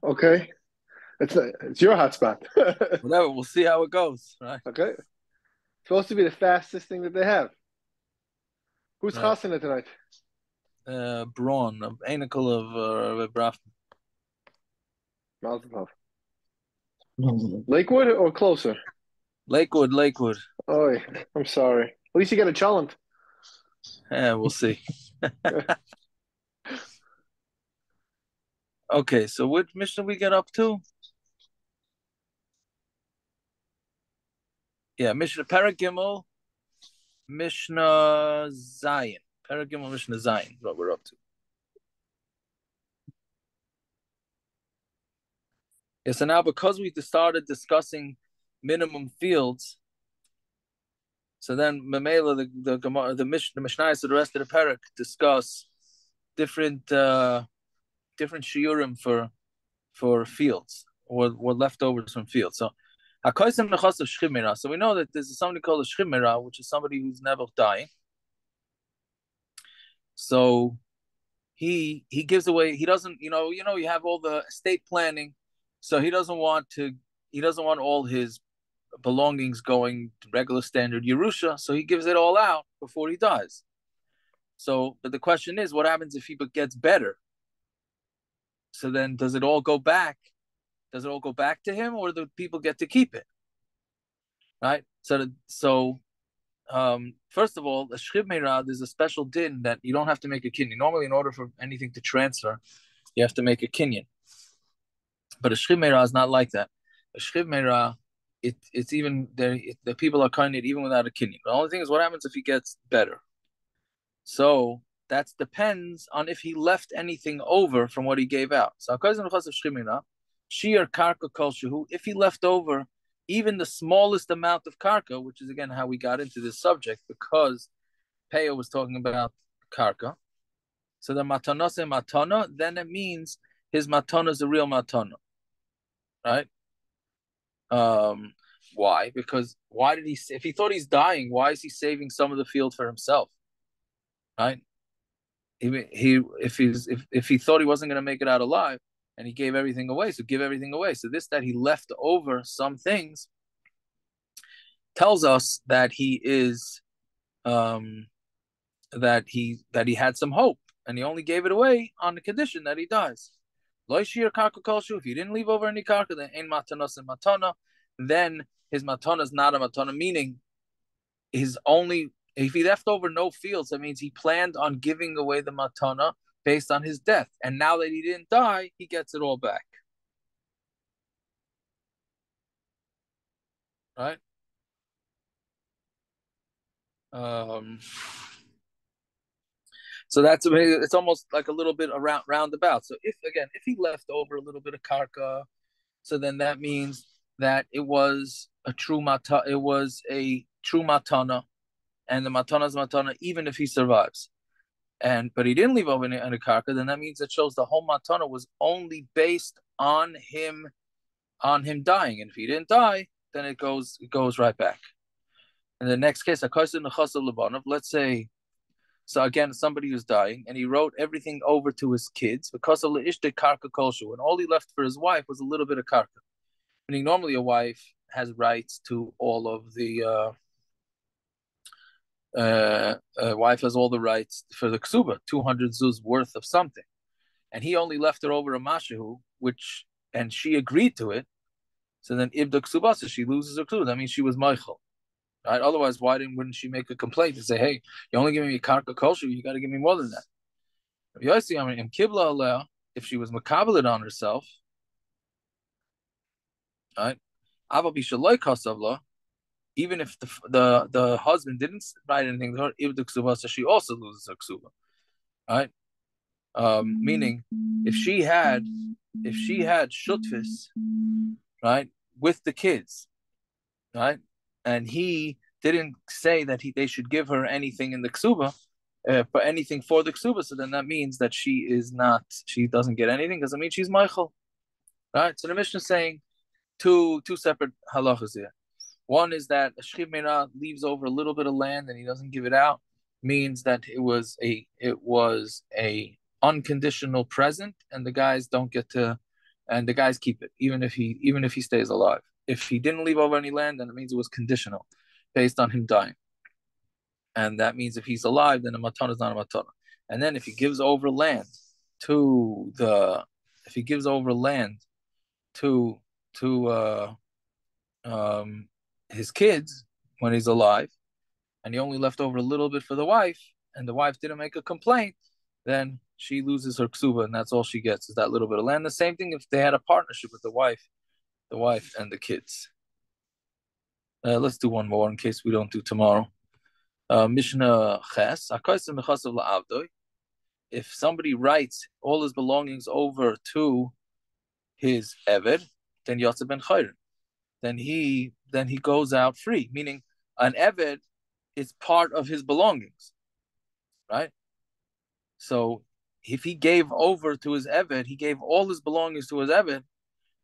Okay, it's your hotspot. Whatever, we'll see how it goes. Right, Okay, supposed to be the fastest thing that they have. Who's right. chasing it tonight? Braun, Anacle of Braf. Mazel tov. Lakewood or closer? Lakewood, Lakewood. Oh, I'm sorry. At least you get a chalent. Yeah, we'll see. Okay, so which Mishnah we get up to? Yeah, Mishnah Perek Gimel, Mishnah Zion. Perek Gimel, Mishnah Zion. What we're up to. Yeah, so now because we started discussing minimum fields, so then Mamela, the Mishnah, so the rest of the Perek discuss different different shiurim for fields or leftovers from fields. So so we know that there's somebody called a shchimera, which is somebody who's never dying. So he gives away. He doesn't. You have all the estate planning, so He doesn't want all his belongings going to regular standard Yerusha. So he gives it all out before he dies. So, but the question is, what happens if he gets better? So then, does it all go back? Does it all go back to him, or do people get to keep it? Right. First of all, a shchiv meirah, there's a special din that you don't have to make a kinyan. Normally, in order for anything to transfer, you have to make a kinyan. But a shchiv meirah is not like that. A shchiv meirah, it's even there. The people are kind even without a kinyan. The only thing is, what happens if he gets better? So that depends on if he left anything over from what he gave out. So Shir karka kol shehu, if he left over even the smallest amount of karka, which is again how we got into this subject, because Peah was talking about karka. So the matana se matana, then it means his matana is a real matana, right? Why? Because why did he? If he thought he's dying, why is he saving some of the field for himself? Right? If he thought he wasn't going to make it out alive, and he gave everything away, so give everything away. So this that he left over some things tells us that he is that he had some hope, and he only gave it away on the condition that he dies. If he didn't leave over any karka, then ain matanos and matana, then his matana is not a matana, meaning his only if he left over no fields, that means he planned on giving away the matana based on his death. And now that he didn't die, he gets it all back. Right? Um, so it's almost like a little bit around roundabout. So if he left over a little bit of karka, so then that means that it was a true matana, and the matana is matana even if he survives. But he didn't leave over any karka, then that means it shows the whole matana was only based on him dying. And if he didn't die, then it goes right back. In the next case, let's say, so again, somebody who's dying, and he wrote everything over to his kids because of leishte karka kolshu, and all he left for his wife was a little bit of karka. Meaning, normally a wife has rights to all of the. A wife has all the rights for the ksuba, 200 zuz worth of something, and he only left her over a mashahu, and she agreed to it. So then, if the ksuba, so she loses her ksuba, that means she was Michael. Right? Otherwise, wouldn't she make a complaint and say, "Hey, you only give me karka kosher, you got to give me more than that." If she was makabelit on herself, right? Even if the husband didn't write anything to her, if the ksuba, so she also loses her ksuba, right? Meaning, if she had shutfis, right, with the kids, right, and he didn't say that they should give her anything in the ksuba, for anything for the ksuba, so then that means that she doesn't get anything, because I mean she's Michael, right? So the Mishnah is saying two separate halachas here. One is that a shchiv meirah leaves over a little bit of land and he doesn't give it out, means that it was a unconditional present, and the guys don't get to and the guys keep it, even if he stays alive. If he didn't leave over any land, then it means it was conditional, based on him dying, and that means if he's alive, then a matana is not a matana. And then if he gives over land to the, if he gives over land to to his kids when he's alive, and he only left over a little bit for the wife, and the wife didn't make a complaint, then she loses her ksuba, and that's all she gets is that little bit of land. The same thing if they had a partnership with the wife and the kids. Let's do one more in case we don't do tomorrow. Mishna ches. If somebody writes all his belongings over to his eved, then yotze ben chayrin. Then he goes out free. Meaning, an eved is part of his belongings, right? So if he gave over to his eved, he gave all his belongings to his eved.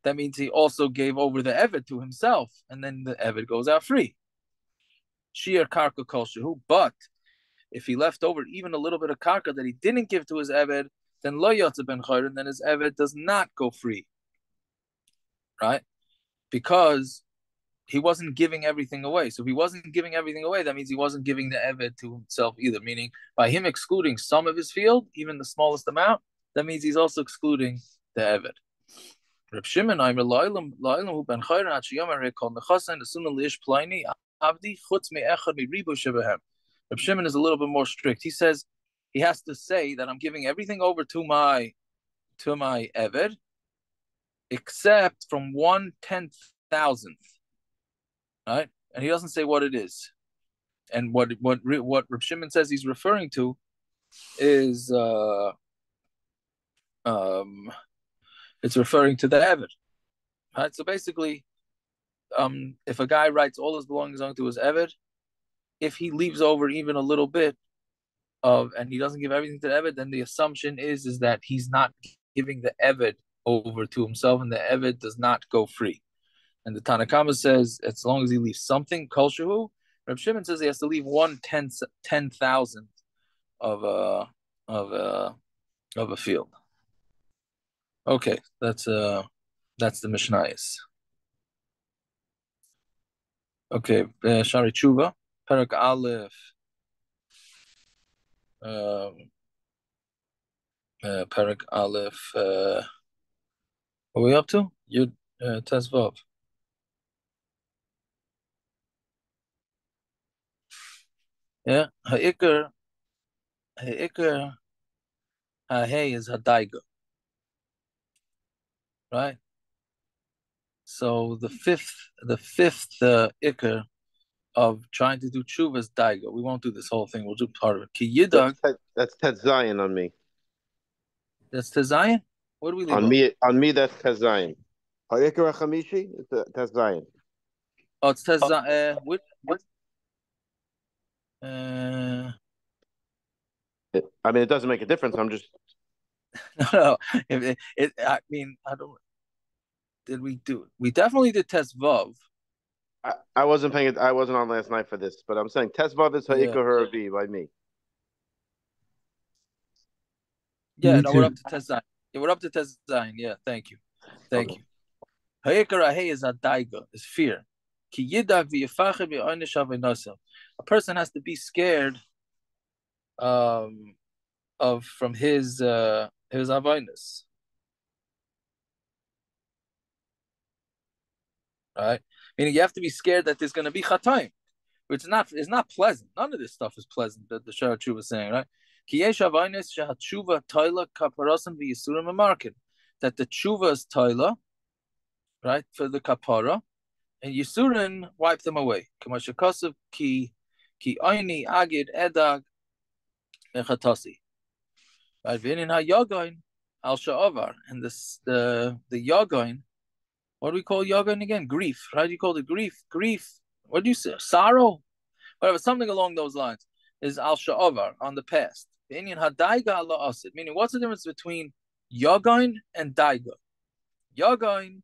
That means he also gave over the eved to himself, and then the eved goes out free. Shir karka kol shehu. But if he left over even a little bit of karka that he didn't give to his eved, then lo yotze ben chayrin, then his eved does not go free, right? Because he wasn't giving everything away. So if he wasn't giving everything away, that means he wasn't giving the eved to himself either. Meaning, by him excluding some of his field, even the smallest amount, that means he's also excluding the eved. Reb Shimon, ben Reb Shimon is a little bit more strict. He says he has to say that I'm giving everything over to my eved, except from 1/10,000th, right? And he doesn't say what it is. And what Reb Shimon says he's referring to is it's referring to the eved, right? So basically, if a guy writes all his belongings onto his eved, if he leaves over even a little bit and he doesn't give everything to the eved, then the assumption is that he's not giving the eved over to himself, and the eved does not go free. And the Tanakama says as long as he leaves something, kol shehu. Reb Shimon says he has to leave 1/10,000th of a field. Okay, that's the Mishnyos. Okay, Shary Teshuva, Perek Aleph, Perek Aleph. What are we up to? Yud Tesvav. Yeah, Ha'ikr Ha'hei is Hadaiga, right? So the fifth Ikr of trying to do tshuva is Daiga. We won't do this whole thing. We'll do part of it. Ki Yidag. That's Tet Zion on me. That's Tezayin? Where do we leave On me, that's Tet Zion. Ha'ikar HaChamishi, it's Tet Zion. Oh, it's Tezayin. I mean, it doesn't make a difference. I'm just... No. I mean, I don't... Did we do it? We definitely did Tesvav. I wasn't paying it. I wasn't on last night for this, but I'm saying Tesvav is Ha'ikar Ha'avi by me. Yeah, no, we're up to Tezayin. Yeah, we're up to Tezayin. Yeah, thank you. Thank you. Ha'ikar Ha'hei is Adaiga, is fear. Ki Yidag v'yifachim v'oinish aveinasel. A person has to be scared of from his avainas. Right? Meaning you have to be scared that there's going to be chataim, which is not pleasant. None of this stuff is pleasant that the Shary Teshuva is saying, right? That the tshuva is taila, right, for the kapara, and yisurin wipe them away. Ki aini agid edag echatasi. Right, v'inin ha-yagoin al sha'avar, and the yagoin. What do we call yagoin again? Grief. How do you call it? Grief. What do you say? Sorrow. Whatever. Something along those lines is al sha'avar, on the past. V'inin ha-daiga ala asid. Meaning, what's the difference between yagoin and daiga? Yagoin,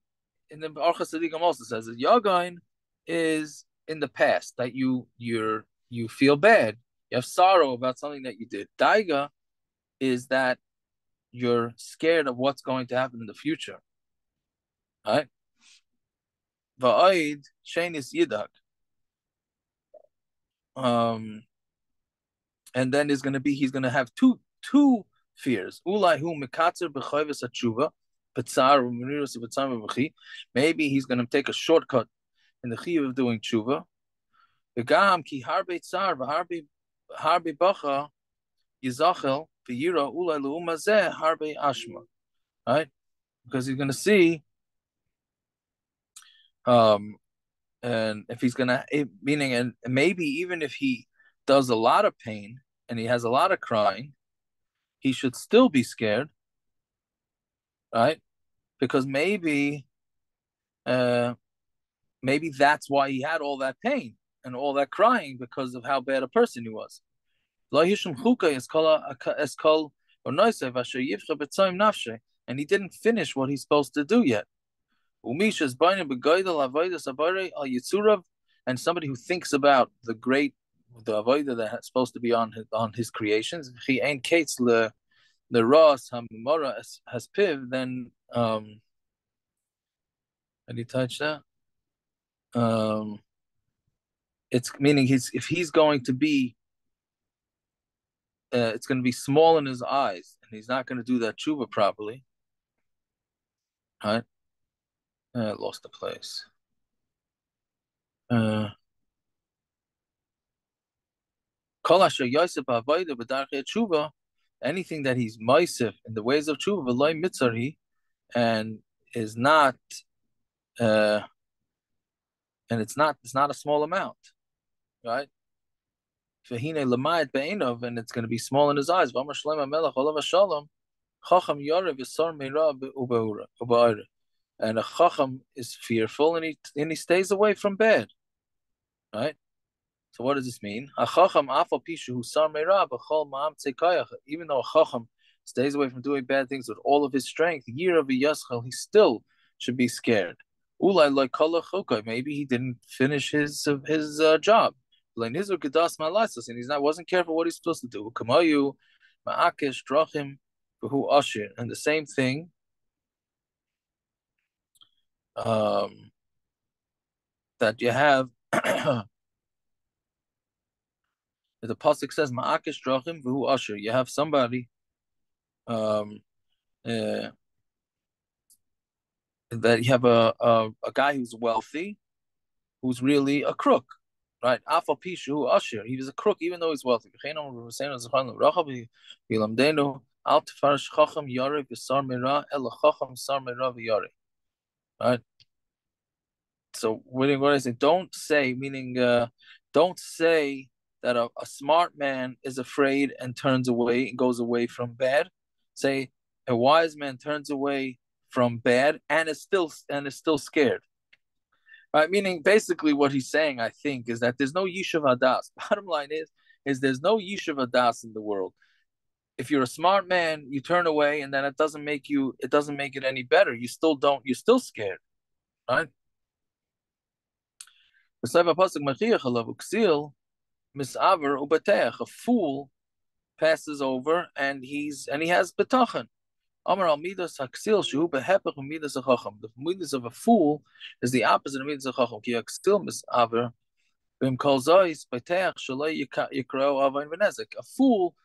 in the Orchos Tzadikim also says that yagoin is in the past, that you feel bad, you have sorrow about something that you did. Daiga is that you're scared of what's going to happen in the future. Right? Va'id shenis yidak. And then he's going to have two fears. Ulai hu mekatzer b'chayvus hatshuva, b'tzar u'meniros b'tzar v'chi. Maybe he's going to take a shortcut in the chiyuv of doing tshuva. V'gam ki harbe tzar v'harbe bacha yizachel v'yira ulai le'umazeh harbe ashma. Right? Because he's going to see, and if he's going to, meaning, and maybe even if he does a lot of pain and he has a lot of crying, he should still be scared, right? Because maybe that's why he had all that pain and all that crying, because of how bad a person he was. And he didn't finish what he's supposed to do yet. And somebody who thinks about the avodah that's supposed to be on his creations, if he ain't kates the ras hamara has piv, then did he touch that? It's meaning if he's going to be, it's going to be small in his eyes, and he's not going to do that tshuva properly. Right? I lost the place. Anything that he's meisif in the ways of tshuva, and is not, and it's not a small amount, right? And it's going to be small in his eyes. And a chacham is fearful, and he stays away from bad, right? So what does this mean? Even though a chacham stays away from doing bad things with all of his strength, he still should be scared. Maybe he didn't finish his job, and wasn't careful what he's supposed to do. And the same thing. That you have the pasuk says ma'akesh drachim v'hu asher. You have somebody that you have a guy who's wealthy, who's really a crook, right? Afa pishu asher. He was a crook even though he's wealthy. Al tefarish chacham yarei v'sar meira ela chacham sar meira v'yarei. Right. So what I say? Don't say, meaning don't say that a smart man is afraid and turns away and goes away from bad. Say a wise man turns away from bad and is still scared. Right? Meaning basically what he's saying, I think, is that there's no yishuv hadas. Bottom line is there's no yishuv hadas in the world. If you're a smart man, you turn away, and then it doesn't make it any better. You're still scared, right? A fool passes over, and he has betachan. The midas of a fool is the opposite of midas of chacham. A fool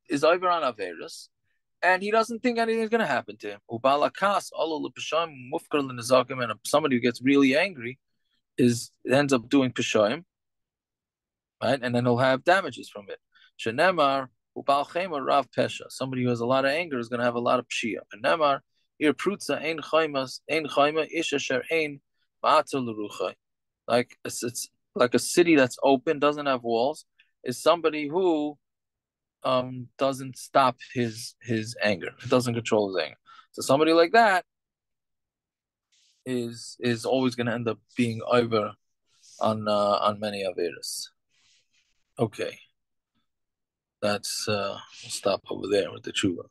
is over on Averis, and he doesn't think anything's going to happen to him. And somebody who gets really angry ends up doing Peshoim, right? And then he'll have damages from it. Shenemar, Ubal Chema Rav Pesha. Somebody who has a lot of anger is going to have a lot of Pshia. And Nemar, Ir Prutza Ein Chayma Ish Asher Ein Ma'atzah L'Ruchai. Like it's like a city that's open, doesn't have walls, is somebody who doesn't stop his anger, doesn't control his anger. So somebody like that is always going to end up being over on many Averis. Okay, we'll stop over there with the Teshuva.